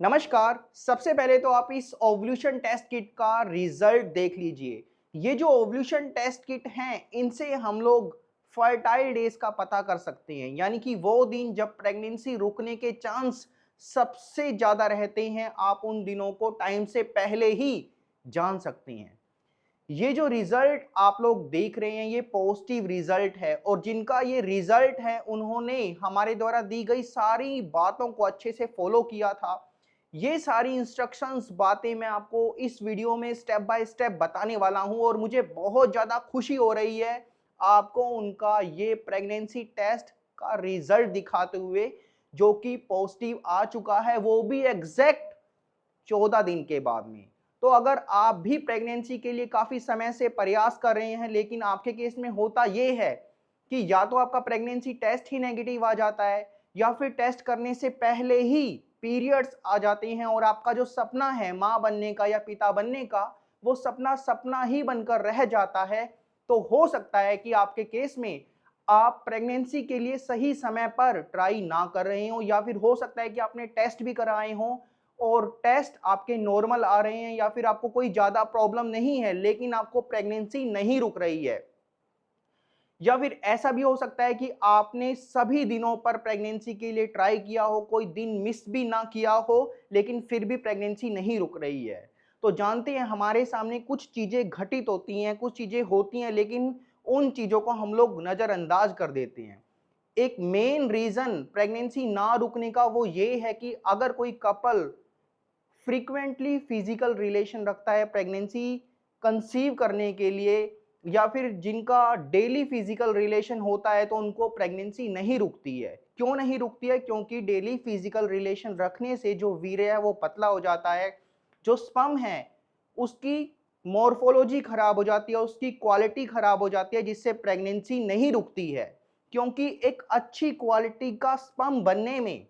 नमस्कार। सबसे पहले तो आप इस ओवल्यूशन टेस्ट किट का रिजल्ट देख लीजिए। ये जो ओवल्यूशन टेस्ट किट हैं, इनसे हम लोग फर्टाइल डेज का पता कर सकते हैं, यानी कि वो दिन जब प्रेगनेंसी रुकने के चांस सबसे ज़्यादा रहते हैं, आप उन दिनों को टाइम से पहले ही जान सकते हैं। ये जो रिजल्ट आप लोग देख रहे हैं, ये पॉजिटिव रिजल्ट है और जिनका ये रिजल्ट है, उन्होंने हमारे द्वारा दी गई सारी बातों को अच्छे से फॉलो किया था। ये सारी इंस्ट्रक्शंस बातें मैं आपको इस वीडियो में स्टेप बाय स्टेप बताने वाला हूं और मुझे बहुत ज़्यादा खुशी हो रही है आपको उनका ये प्रेगनेंसी टेस्ट का रिजल्ट दिखाते हुए, जो कि पॉजिटिव आ चुका है, वो भी एग्जैक्ट 14 दिन के बाद में। तो अगर आप भी प्रेगनेंसी के लिए काफ़ी समय से प्रयास कर रहे हैं, लेकिन आपके केस में होता ये है कि या तो आपका प्रेगनेंसी टेस्ट ही नेगेटिव आ जाता है या फिर टेस्ट करने से पहले ही पीरियड्स आ जाते हैं और आपका जो सपना है माँ बनने का या पिता बनने का, वो सपना सपना ही बनकर रह जाता है। तो हो सकता है कि आपके केस में आप प्रेगनेंसी के लिए सही समय पर ट्राई ना कर रहे हो, या फिर हो सकता है कि आपने टेस्ट भी कराए हों और टेस्ट आपके नॉर्मल आ रहे हैं, या फिर आपको कोई ज़्यादा प्रॉब्लम नहीं है लेकिन आपको प्रेगनेंसी नहीं रुक रही है। या फिर ऐसा भी हो सकता है कि आपने सभी दिनों पर प्रेगनेंसी के लिए ट्राई किया हो, कोई दिन मिस भी ना किया हो, लेकिन फिर भी प्रेगनेंसी नहीं रुक रही है। तो जानते हैं, हमारे सामने कुछ चीज़ें घटित होती हैं, कुछ चीज़ें होती हैं, लेकिन उन चीज़ों को हम लोग नज़रअंदाज कर देते हैं। एक मेन रीज़न प्रेगनेंसी ना रुकने का वो ये है कि अगर कोई कपल फ्रीक्वेंटली फिजिकल रिलेशन रखता है प्रेगनेंसी कंसीव करने के लिए, या फिर जिनका डेली फिजिकल रिलेशन होता है, तो उनको प्रेगनेंसी नहीं रुकती है। क्यों नहीं रुकती है? क्योंकि डेली फिजिकल रिलेशन रखने से जो वीर्य है वो पतला हो जाता है, जो स्पर्म है उसकी मॉर्फोलॉजी खराब हो जाती है, उसकी क्वालिटी खराब हो जाती है, जिससे प्रेगनेंसी नहीं रुकती है। क्योंकि एक अच्छी क्वालिटी का स्पर्म बनने में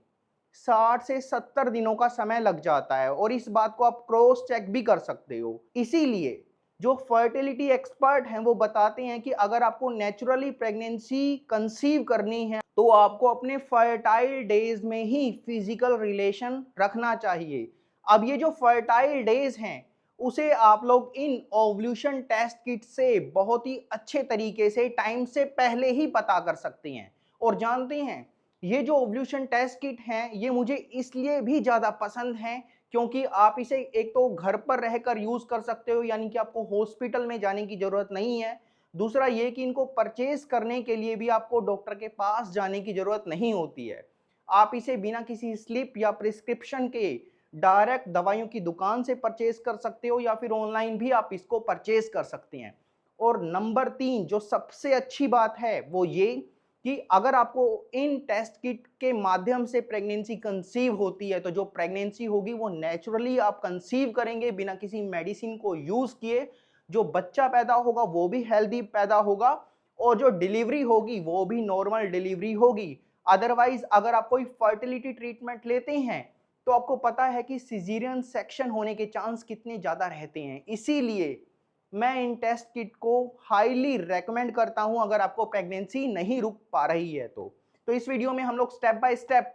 60 से 70 दिनों का समय लग जाता है और इस बात को आप क्रॉस चेक भी कर सकते हो। इसीलिए जो फर्टिलिटी एक्सपर्ट हैं वो बताते हैं कि अगर आपको नेचुरली प्रेगनेंसी कंसीव करनी है, तो आपको अपने फर्टाइल डेज में ही फिजिकल रिलेशन रखना चाहिए। अब ये जो फर्टाइल डेज हैं, उसे आप लोग इन ओवल्यूशन टेस्ट किट से बहुत ही अच्छे तरीके से टाइम से पहले ही पता कर सकते हैं। और जानते हैं, ये जो ओवल्यूशन टेस्ट किट हैं, ये मुझे इसलिए भी ज़्यादा पसंद हैं क्योंकि आप इसे एक तो घर पर रहकर यूज़ कर सकते हो, यानी कि आपको हॉस्पिटल में जाने की ज़रूरत नहीं है। दूसरा ये कि इनको परचेज़ करने के लिए भी आपको डॉक्टर के पास जाने की ज़रूरत नहीं होती है। आप इसे बिना किसी स्लिप या प्रिस्क्रिप्शन के डायरेक्ट दवाइयों की दुकान से परचेज़ कर सकते हो, या फिर ऑनलाइन भी आप इसको परचेज़ कर सकते हैं। और नंबर 3 जो सबसे अच्छी बात है वो ये कि अगर आपको इन टेस्ट किट के माध्यम से प्रेगनेंसी कंसीव होती है, तो जो प्रेगनेंसी होगी वो नेचुरली आप कंसीव करेंगे बिना किसी मेडिसिन को यूज़ किए। जो बच्चा पैदा होगा वो भी हेल्दी पैदा होगा और जो डिलीवरी होगी वो भी नॉर्मल डिलीवरी होगी। अदरवाइज अगर आप कोई फर्टिलिटी ट्रीटमेंट लेते हैं, तो आपको पता है कि सिजेरियन सेक्शन होने के चांस कितने ज़्यादा रहते हैं। इसीलिए मैं इन टेस्ट किट को हाईली रेकमेंड करता हूं अगर आपको प्रेगनेंसी नहीं रुक पा रही है तो इस वीडियो में हम लोग स्टेप बाय स्टेप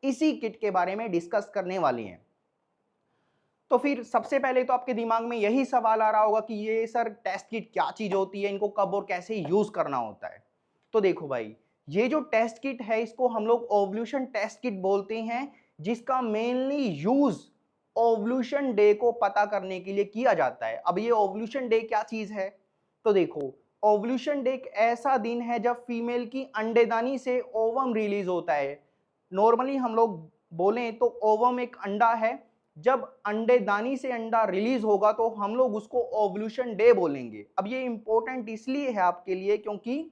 इसी किट के बारे में डिस्कस करने वाले हैं। तो फिर सबसे पहले तो आपके दिमाग में यही सवाल आ रहा होगा कि ये सर टेस्ट किट क्या चीज़ होती है, इनको कब और कैसे यूज़ करना होता है। तो देखो भाई, ये जो टेस्ट किट है इसको हम लोग ओवल्यूशन टेस्ट किट बोलते हैं, जिसका मेनली यूज़ ओवल्यूशन डे को पता करने के लिए किया जाता है। अब ये ओवल्यूशन डे क्या चीज़ है? तो देखो, ओवल्यूशन डे एक ऐसा दिन है जब फीमेल की अंडेदानी से ओवम रिलीज होता है। नॉर्मली हम लोग बोलें तो ओवम एक अंडा है। जब अंडेदानी से अंडा रिलीज होगा तो हम लोग उसको ओवल्यूशन डे बोलेंगे। अब ये इंपॉर्टेंट इसलिए है आपके लिए क्योंकि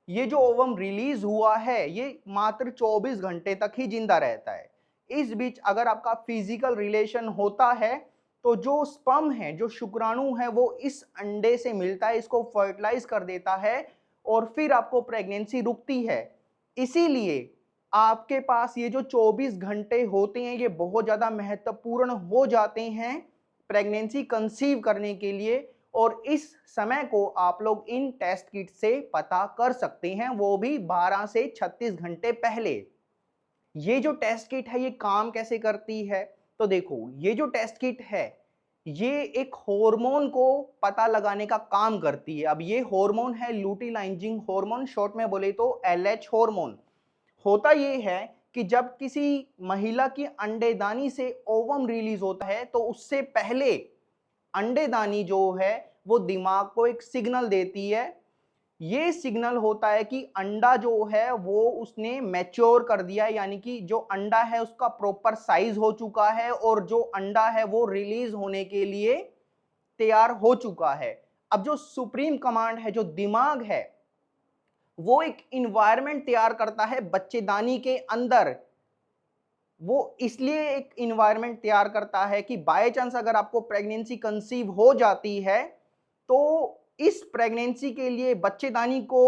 ये जो ओवम रिलीज हुआ है ये मात्र 24 घंटे तक ही जिंदा रहता है। इस बीच अगर आपका फिजिकल रिलेशन होता है, तो जो स्पर्म है, जो शुक्राणु है, वो इस अंडे से मिलता है, इसको फर्टिलाइज कर देता है और फिर आपको प्रेगनेंसी रुकती है। इसीलिए आपके पास ये जो 24 घंटे होते हैं ये बहुत ज़्यादा महत्वपूर्ण हो जाते हैं प्रेगनेंसी कंसीव करने के लिए, और इस समय को आप लोग इन टेस्ट किट से पता कर सकते हैं, वो भी 12 से 36 घंटे पहले। ये जो टेस्ट किट है ये काम कैसे करती है? तो देखो ये जो टेस्ट किट है ये एक हार्मोन को पता लगाने का काम करती है। अब ये हार्मोन है लुटिलाइजिंग हार्मोन, शॉर्ट में बोले तो एलएच हार्मोन। होता ये है कि जब किसी महिला की अंडेदानी से ओवम रिलीज होता है तो उससे पहले अंडेदानी जो है वो दिमाग को एक सिग्नल देती है। ये सिग्नल होता है कि अंडा जो है वो उसने मैच्योर कर दिया है, यानी कि जो अंडा है उसका प्रॉपर साइज हो चुका है और जो अंडा है वो रिलीज होने के लिए तैयार हो चुका है। अब जो सुप्रीम कमांड है, जो दिमाग है, वो एक इन्वायरमेंट तैयार करता है बच्चेदानी के अंदर। वो इसलिए एक इन्वायरमेंट तैयार करता है कि बाय चांस अगर आपको प्रेगनेंसी कंसीव हो जाती है तो इस प्रेगनेंसी के लिए बच्चेदानी को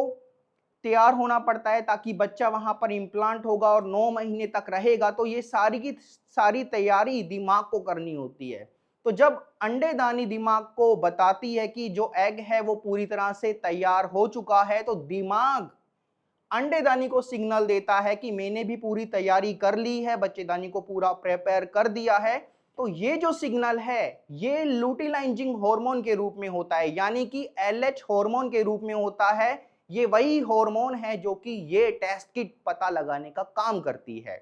तैयार होना पड़ता है ताकि बच्चा वहां पर इम्प्लांट होगा और 9 महीने तक रहेगा। तो ये सारी की सारी तैयारी दिमाग को करनी होती है। तो जब अंडेदानी दिमाग को बताती है कि जो एग है वो पूरी तरह से तैयार हो चुका है, तो दिमाग अंडेदानी को सिग्नल देता है कि मैंने भी पूरी तैयारी कर ली है, बच्चेदानी को पूरा प्रिपेयर कर दिया है। तो ये जो सिग्नल है ये लुटिलाइजिंग हार्मोन के रूप में होता है, यानी कि एलएच हार्मोन के रूप में होता है। ये वही हार्मोन है जो कि ये टेस्ट किट पता लगाने का काम करती है।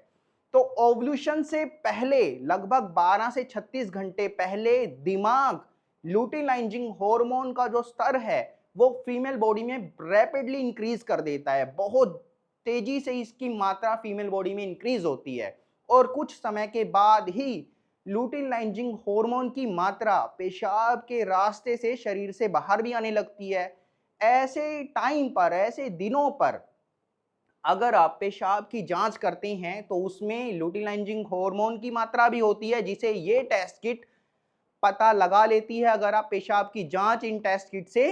तो ओव्यूलेशन से पहले लगभग 12 से 36 घंटे पहले दिमाग लुटिलाइजिंग हार्मोन का जो स्तर है वो फीमेल बॉडी में रैपिडली इंक्रीज कर देता है। बहुत तेजी से इसकी मात्रा फीमेल बॉडी में इंक्रीज होती है और कुछ समय के बाद ही लुटिलाइजिंग हार्मोन की मात्रा पेशाब के रास्ते से शरीर से बाहर भी आने लगती है। ऐसे टाइम पर, ऐसे दिनों पर अगर आप पेशाब की जांच करते हैं तो उसमें लुटिलाइजिंग हार्मोन की मात्रा भी होती है, जिसे ये टेस्ट किट पता लगा लेती है अगर आप पेशाब की जांच इन टेस्ट किट से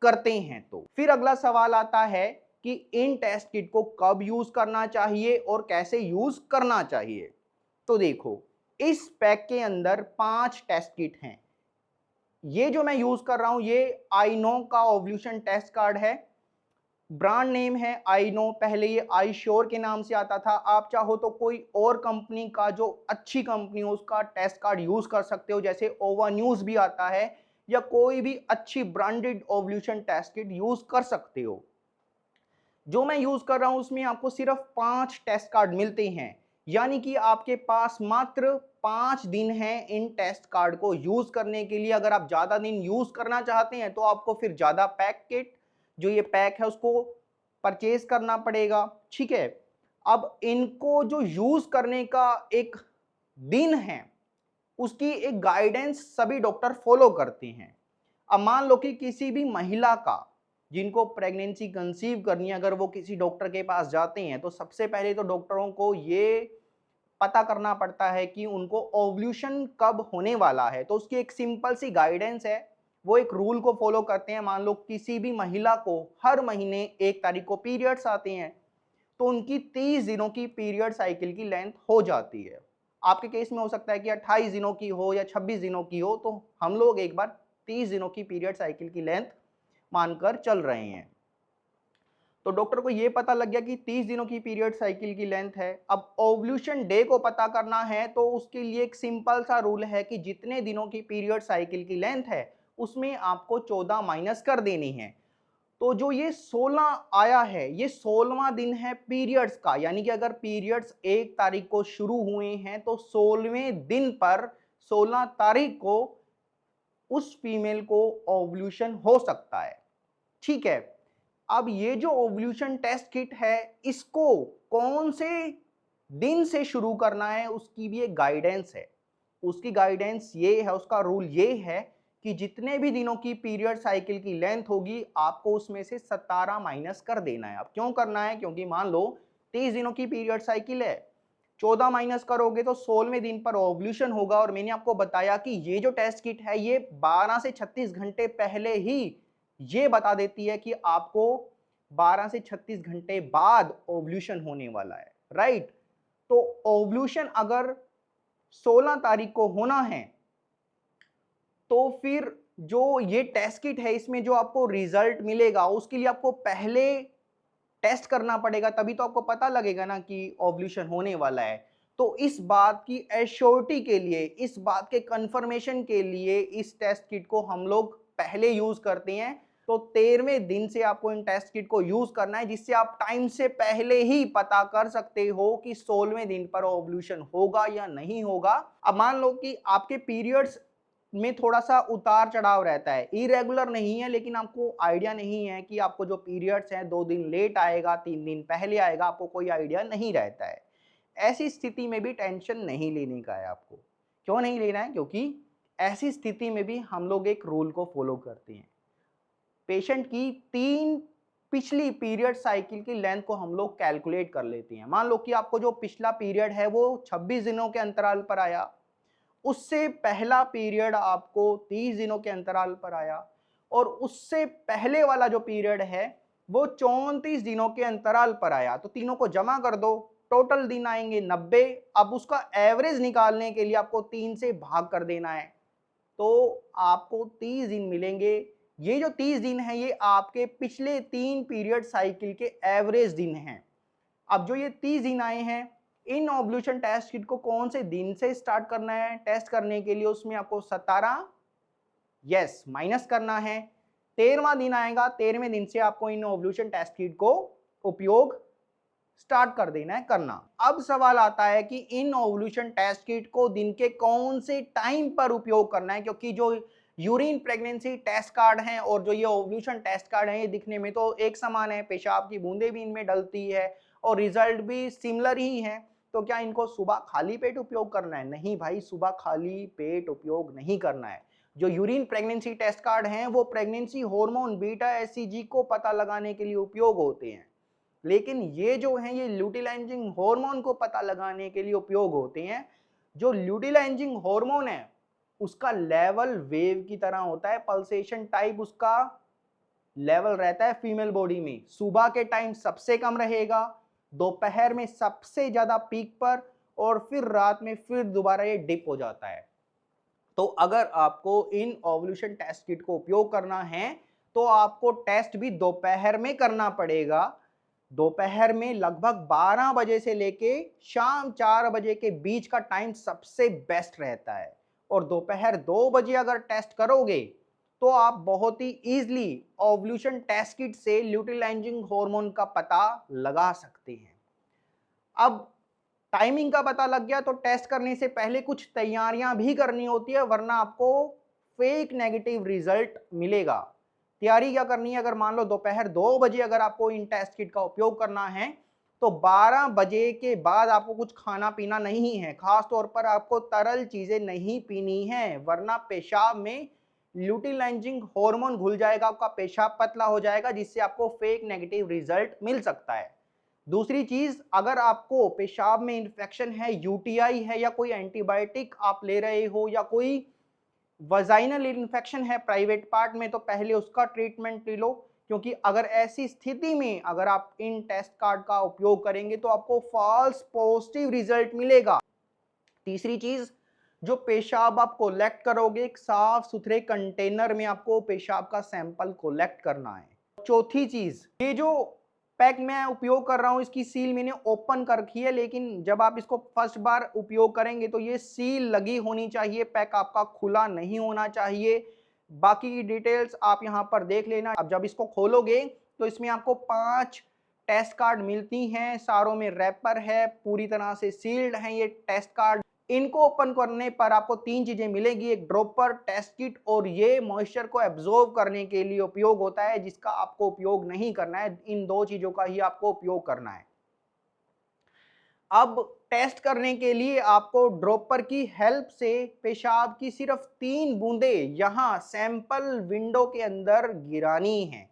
करते हैं। तो फिर अगला सवाल आता है कि इन टेस्ट किट को कब यूज करना चाहिए और कैसे यूज करना चाहिए। तो देखो इस पैक के अंदर 5 टेस्ट किट हैं। ये जो मैं यूज कर रहा हूं ये आईनो का ओव्यूलेशन टेस्ट कार्ड है। ब्रांड नेम है आईनो, पहले ये आई श्योर के नाम से आता था। आप चाहो तो कोई और कंपनी का जो अच्छी कंपनी हो उसका टेस्ट कार्ड यूज कर सकते हो, जैसे ओवा न्यूज भी आता है, या कोई भी अच्छी branded ovulation test kit use कर सकते हो। जो मैं यूज कर रहा हूं उसमें आपको सिर्फ 5 टेस्ट कार्ड मिलते हैं, यानी कि आपके पास मात्र 5 दिन है इन टेस्ट कार्ड को यूज करने के लिए। अगर आप ज्यादा दिन यूज करना चाहते हैं तो आपको फिर ज्यादा पैक किट जो ये पैक है उसको परचेज करना पड़ेगा, ठीक है। अब इनको जो यूज करने का एक दिन है उसकी एक गाइडेंस सभी डॉक्टर फॉलो करते हैं। अब मान लो कि किसी भी महिला का जिनको प्रेगनेंसी कंसीव करनी है, अगर वो किसी डॉक्टर के पास जाते हैं तो सबसे पहले तो डॉक्टरों को ये पता करना पड़ता है कि उनको ओव्यूलेशन कब होने वाला है। तो उसकी एक सिंपल सी गाइडेंस है, वो एक रूल को फॉलो करते हैं। मान लो किसी भी महिला को हर महीने 1 तारीख को पीरियड्स आते हैं तो उनकी 30 दिनों की पीरियड साइकिल की लेंथ हो जाती है। आपके केस में हो सकता है कि 28 दिनों की हो या 26 दिनों की हो, तो हम लोग एक बार 30 दिनों की पीरियड साइकिल की लेंथ मानकर चल रहे हैं। तो डॉक्टर को ये पता लग गया कि 30 दिनों की पीरियड साइकिल की लेंथ है। अब ओव्यूलेशन डे को पता करना है तो उसके लिए एक सिंपल सा रूल है कि जितने दिनों की पीरियड साइकिल की लेंथ है उसमें आपको 14 माइनस कर देनी है। तो जो ये 16 आया है ये 16वां दिन है पीरियड्स का, यानी कि अगर पीरियड्स 1 तारीख को शुरू हुए हैं तो 16वें दिन पर 16 तारीख को उस फीमेल को ओव्यूलेशन हो सकता है, ठीक है। अब ये जो ओव्यूलेशन टेस्ट किट है इसको कौन से दिन से शुरू करना है उसकी भी एक गाइडेंस है। उसकी गाइडेंस ये है, उसका रूल ये है कि जितने भी दिनों की पीरियड साइकिल की लेंथ होगी आपको उसमें से 17 माइनस कर देना है। अब क्यों करना है, क्योंकि मान लो 30 दिनों की पीरियड साइकिल है, 14 माइनस करोगे तो 16वें दिन पर ओव्यूलेशन होगा। और मैंने आपको बताया कि ये जो टेस्ट किट है ये 12 से 36 घंटे पहले ही ये बता देती है कि आपको 12 से 36 घंटे बाद ओव्यूलेशन होने वाला है, राइट। तो ओव्यूलेशन अगर 16 तारीख को होना है तो फिर जो ये टेस्ट किट है इसमें जो आपको रिजल्ट मिलेगा उसके लिए आपको पहले टेस्ट करना पड़ेगा, तभी तो आपको पता लगेगा ना कि ओव्यूलेशन होने वाला है। तो इस बात की एश्योरिटी के लिए, इस बात के कंफर्मेशन के लिए इस टेस्ट किट को हम लोग पहले यूज करते हैं। तो 13वें दिन से आपको इन टेस्ट किट को यूज करना है, जिससे आप टाइम से पहले ही पता कर सकते हो कि 16वें दिन पर ओवल्यूशन होगा या नहीं होगा। अब मान लो कि आपके पीरियड्स में थोड़ा सा उतार चढ़ाव रहता है, इरेगुलर नहीं है, लेकिन आपको आइडिया नहीं है कि आपको जो पीरियड्स हैं 2 दिन लेट आएगा, 3 दिन पहले आएगा, आपको कोई आइडिया नहीं रहता है। ऐसी स्थिति में भी टेंशन नहीं लेने का है आपको। क्यों नहीं लेना है? क्योंकि ऐसी स्थिति में भी हम लोग एक रूल को फॉलो करते हैं। पेशेंट की 3 पिछली पीरियड साइकिल की लेंथ को हम लोग कैलकुलेट कर लेते हैं। मान लो कि आपको जो पिछला पीरियड है वो 26 दिनों के अंतराल पर आया, उससे पहला पीरियड आपको 30 दिनों के अंतराल पर आया, और उससे पहले वाला जो पीरियड है वो 34 दिनों के अंतराल पर आया। तो तीनों को जमा कर दो, टोटल दिन आएंगे 90। अब उसका एवरेज निकालने के लिए आपको 3 से भाग कर देना है, तो आपको 30 दिन मिलेंगे। ये जो 30 दिन है ये आपके पिछले 3 पीरियड साइकिल के एवरेज दिन हैं। अब जो ये 30 दिन आए हैं, इन ओवल्यूशन टेस्ट किट को कौन से दिन से स्टार्ट करना है टेस्ट करने के लिए? उसमें आपको 17 यस माइनस करना है। 13वां दिन आएगा, 13वें दिन से आपको इन ओवल्यूशन टेस्ट किट को उपयोग स्टार्ट कर देना है करना। अब सवाल आता है कि इन ओवल्यूशन टेस्ट किट को दिन के कौन से टाइम पर उपयोग करना है, क्योंकि जो यूरिन प्रेगनेंसी टेस्ट कार्ड हैं और जो ये ओवल्यूशन टेस्ट कार्ड हैं ये दिखने में तो एक समान है, पेशाब की बूंदें भी इनमें डलती है और रिजल्ट भी सिमिलर ही है। तो क्या इनको सुबह खाली पेट उपयोग करना है? नहीं भाई, सुबह खाली पेट उपयोग नहीं करना है। जो यूरिन प्रेगनेंसी टेस्ट कार्ड हैं वो प्रेगनेंसी हार्मोन बीटा एचसीजी को पता लगाने के लिए उपयोग होते हैं, लेकिन ये जो हैं ये ल्यूटिलाइजिंग हार्मोन को पता लगाने के लिए उपयोग होते हैं। जो ल्यूटिलाइजिंग हार्मोन है उसका लेवल वेव की तरह होता है, पल्सेशन टाइप उसका लेवल रहता है फीमेल बॉडी में। सुबह के टाइम सबसे कम रहेगा, दोपहर में सबसे ज्यादा पीक पर, और फिर रात में फिर दोबारा ये डिप हो जाता है। तो अगर आपको इन ओवल्यूशन टेस्ट किट को उपयोग करना है तो आपको टेस्ट भी दोपहर में करना पड़ेगा। दोपहर में लगभग 12 बजे से लेके शाम 4 बजे के बीच का टाइम सबसे बेस्ट रहता है, और दोपहर 2 बजे अगर टेस्ट करोगे तो आप बहुत ही इजीली ओवल्यूशन टेस्ट किट से ल्यूटिलाइजिंग हार्मोन का पता लगा सकते हैं। अब टाइमिंग का पता लग गया तो टेस्ट करने से पहले कुछ तैयारियां भी करनी होती है, वरना आपको फेक नेगेटिव रिजल्ट मिलेगा। तैयारी क्या करनी है? अगर मान लो दोपहर 2 बजे अगर आपको इन टेस्ट किट का उपयोग करना है तो 12 बजे के बाद आपको कुछ खाना पीना नहीं है, खास तौर पर आपको तरल चीजें नहीं पीनी है, वरना पेशाब में ल्यूटिलाइजिंग हार्मोन घुल जाएगा, आपका पेशाब पतला हो जाएगा, जिससे आपको फेक नेगेटिव रिजल्ट मिल सकता है। दूसरी चीज, अगर आपको पेशाब में इन्फेक्शन है, यूटीआई है, या कोई एंटीबायोटिक आप ले रहे हो, या कोई वजाइनल इन्फेक्शन है प्राइवेट पार्ट में, तो पहले उसका ट्रीटमेंट ले लो, क्योंकि अगर ऐसी स्थिति में अगर आप इन टेस्ट कार्ड का उपयोग करेंगे तो आपको फॉल्स पॉजिटिव रिजल्ट मिलेगा। तीसरी चीज, जो पेशाब आप कोलेक्ट करोगे एक साफ सुथरे कंटेनर में आपको पेशाब का सैंपल कोलेक्ट करना है। चौथी चीज, ये जो पैक मैं उपयोग कर रहा हूं इसकी सील मैंने ओपन कर रखी है, लेकिन जब आप इसको फर्स्ट बार उपयोग करेंगे तो ये सील लगी होनी चाहिए, पैक आपका खुला नहीं होना चाहिए। बाकी की डिटेल्स आप यहां पर देख लेना। अब जब इसको खोलोगे तो इसमें आपको 5 टेस्ट कार्ड मिलती हैं, सारों में रैपर है, पूरी तरह से सील्ड है ये टेस्ट कार्ड। इनको ओपन करने पर आपको 3 चीजें मिलेगी, एक ड्रॉपर, टेस्ट किट, और ये मॉइस्चर को एब्जॉर्ब करने के लिए उपयोग होता है, जिसका आपको उपयोग नहीं करना है। इन 2 चीजों का ही आपको उपयोग करना है। अब टेस्ट करने के लिए आपको ड्रॉपर की हेल्प से पेशाब की सिर्फ 3 बूंदें यहां सैंपल विंडो के अंदर गिरानी है।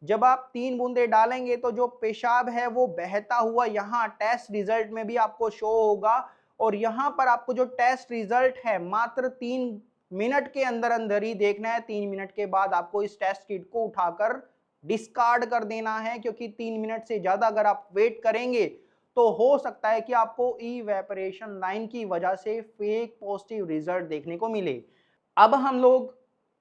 जब आप 3 बूंदें डालेंगे तो जो पेशाब है वो बहता हुआ यहाँ टेस्ट रिजल्ट में भी आपको शो होगा, और यहाँ पर आपको जो टेस्ट रिजल्ट है मात्र 3 मिनट के अंदर अंदर ही देखना है। 3 मिनट के बाद आपको इस टेस्ट किट को उठाकर डिस्कार्ड कर देना है, क्योंकि 3 मिनट से ज्यादा अगर आप वेट करेंगे तो हो सकता है कि आपको इवेपोरेशन लाइन की वजह से फेक पॉजिटिव रिजल्ट देखने को मिले। अब हम लोग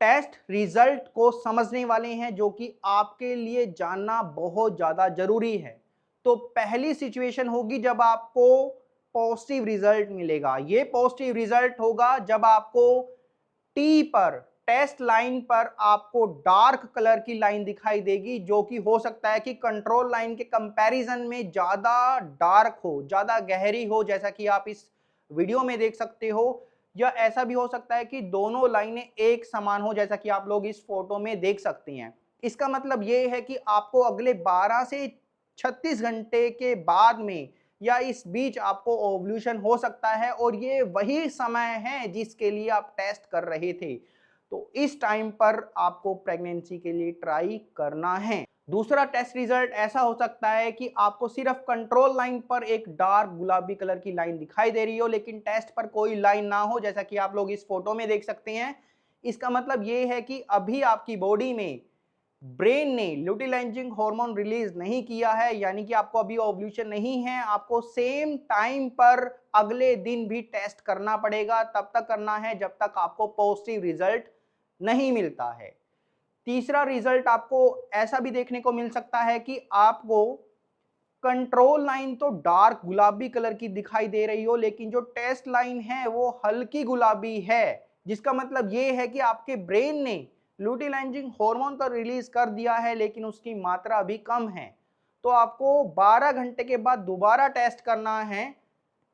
टेस्ट रिजल्ट को समझने वाले हैं, जो कि आपके लिए जानना बहुत ज्यादा जरूरी है। तो पहली सिचुएशन होगी जब आपको पॉजिटिव रिजल्ट मिलेगा। ये पॉजिटिव रिजल्ट होगा जब आपको टी पर, टेस्ट लाइन पर आपको डार्क कलर की लाइन दिखाई देगी, जो कि हो सकता है कि कंट्रोल लाइन के कंपैरिजन में ज्यादा डार्क हो, ज्यादा गहरी हो, जैसा कि आप इस वीडियो में देख सकते हो। या ऐसा भी हो सकता है कि दोनों लाइनें एक समान हो, जैसा कि आप लोग इस फोटो में देख सकते हैं। इसका मतलब ये है कि आपको अगले 12 से 36 घंटे के बाद में या इस बीच आपको ओव्यूलेशन हो सकता है, और ये वही समय है जिसके लिए आप टेस्ट कर रहे थे। तो इस टाइम पर आपको प्रेगनेंसी के लिए ट्राई करना है। दूसरा टेस्ट रिजल्ट ऐसा हो सकता है कि आपको सिर्फ कंट्रोल लाइन पर एक डार्क गुलाबी कलर की लाइन दिखाई दे रही हो, लेकिन टेस्ट पर कोई लाइन ना हो, जैसा कि आप लोग इस फोटो में देख सकते हैं। इसका मतलब ये है कि अभी आपकी बॉडी में ब्रेन ने ल्यूटिलाइजिंग हार्मोन रिलीज नहीं किया है, यानी कि आपको अभी ओव्यूलेशन नहीं है। आपको सेम टाइम पर अगले दिन भी टेस्ट करना पड़ेगा, तब तक करना है जब तक आपको पॉजिटिव रिजल्ट नहीं मिलता है। तीसरा रिजल्ट आपको ऐसा भी देखने को मिल सकता है कि आपको कंट्रोल लाइन तो डार्क गुलाबी कलर की दिखाई दे रही हो, लेकिन जो टेस्ट लाइन है वो हल्की गुलाबी है, जिसका मतलब ये है कि आपके ब्रेन ने लुटिलाइजिंग हार्मोन तो रिलीज कर दिया है, लेकिन उसकी मात्रा अभी कम है। तो आपको 12 घंटे के बाद दोबारा टेस्ट करना है,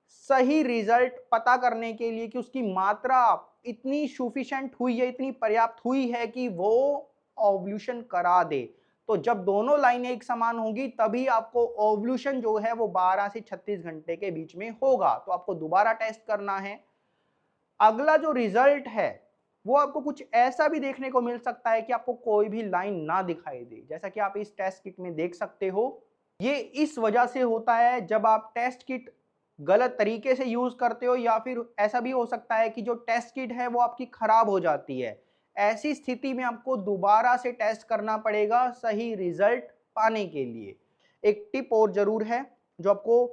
सही रिजल्ट पता करने के लिए कि उसकी मात्रा इतनी सफिशिएंट हुई है, इतनी पर्याप्त हुई है कि वो ओव्यूलेशन करा दे। तो जब दोनों लाइनें एक समान होंगी तभी आपको ओव्यूलेशन जो है वो 12 से 36 घंटे के बीच में होगा। तो आपको दोबारा टेस्ट करना है। अगला जो रिजल्ट है वो आपको कुछ ऐसा भी देखने को मिल सकता है कि आपको कोई भी लाइन ना दिखाई दे, जैसा कि आप इस टेस्ट किट में देख सकते हो। ये इस वजह से होता है जब आप टेस्ट किट गलत तरीके से यूज करते हो, या फिर ऐसा भी हो सकता है कि जो टेस्ट किट है वो आपकी खराब हो जाती है। ऐसी स्थिति में आपको दोबारा से टेस्ट करना पड़ेगा सही रिजल्ट पाने के लिए। एक टिप और जरूर है जो आपको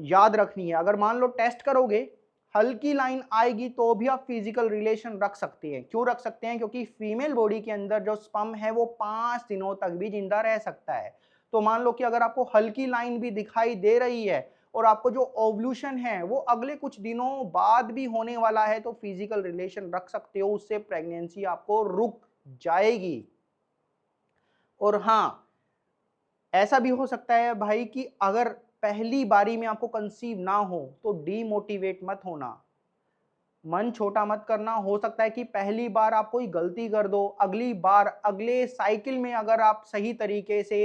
याद रखनी है। अगर मान लो टेस्ट करोगे, हल्की लाइन आएगी तो भी आप फिजिकल रिलेशन रख सकते हैं। क्यों रख सकते हैं? क्योंकि फीमेल बॉडी के अंदर जो स्पर्म है वो 5 दिनों तक भी जिंदा रह सकता है। तो मान लो कि अगर आपको हल्की लाइन भी दिखाई दे रही है और आपको जो ओव्यूलेशन है वो अगले कुछ दिनों बाद भी होने वाला है, तो फिजिकल रिलेशन रख सकते हो, उससे प्रेगनेंसी आपको रुक जाएगी। और हाँ, ऐसा भी हो सकता है भाई कि अगर पहली बारी में आपको कंसीव ना हो तो डीमोटिवेट मत होना, मन छोटा मत करना। हो सकता है कि पहली बार आप कोई गलती कर दो, अगली बार अगले साइकिल में अगर आप सही तरीके से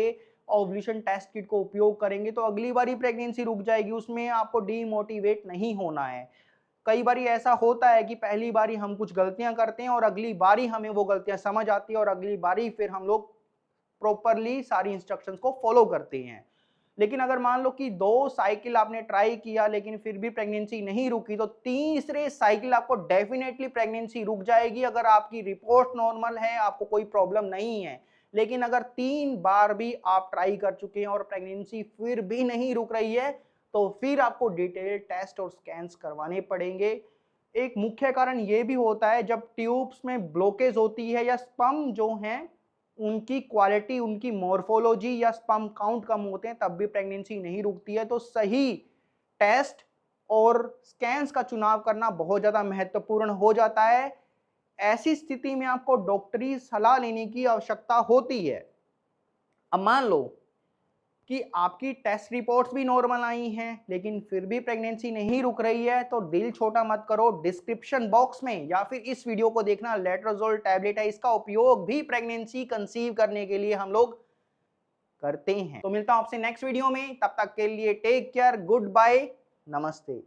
ओव्यूलेशन टेस्ट किट को उपयोग करेंगे तो अगली बार ही प्रेगनेंसी रुक जाएगी। उसमें आपको डीमोटिवेट नहीं होना है। कई बार ऐसा होता है कि पहली बारी हम कुछ गलतियां करते हैं और अगली बारी हमें वो गलतियां समझ आती है और अगली बारी फिर हम लोग प्रॉपरली सारी इंस्ट्रक्शंस को फॉलो करते हैं। लेकिन अगर मान लो कि 2 साइकिल आपने ट्राई किया लेकिन फिर भी प्रेगनेंसी नहीं रुकी, तो तीसरे साइकिल आपको डेफिनेटली प्रेगनेंसी रुक जाएगी अगर आपकी रिपोर्ट नॉर्मल है, आपको कोई प्रॉब्लम नहीं है। लेकिन अगर 3 बार भी आप ट्राई कर चुके हैं और प्रेगनेंसी फिर भी नहीं रुक रही है, तो फिर आपको डिटेल टेस्ट और स्कैन्स करवाने पड़ेंगे। एक मुख्य कारण यह भी होता है जब ट्यूब्स में ब्लॉकेज होती है या स्पर्म जो हैं उनकी क्वालिटी, उनकी मॉर्फोलॉजी या स्पर्म काउंट कम होते हैं, तब भी प्रेगनेंसी नहीं रुकती है। तो सही टेस्ट और स्कैन्स का चुनाव करना बहुत ज़्यादा महत्वपूर्ण हो जाता है। ऐसी स्थिति में आपको डॉक्टरी सलाह लेने की आवश्यकता होती है। अब मान लो कि आपकी टेस्ट रिपोर्ट्स भी नॉर्मल आई हैं लेकिन फिर भी प्रेगनेंसी नहीं रुक रही है, तो दिल छोटा मत करो। डिस्क्रिप्शन बॉक्स में या फिर इस वीडियो को देखना, लेट्रोजोल टैबलेट है, इसका उपयोग भी प्रेगनेंसी कंसीव करने के लिए हम लोग करते हैं। तो मिलता हूं आपसे नेक्स्ट वीडियो में, तब तक के लिए टेक केयर, गुड बाय, नमस्ते।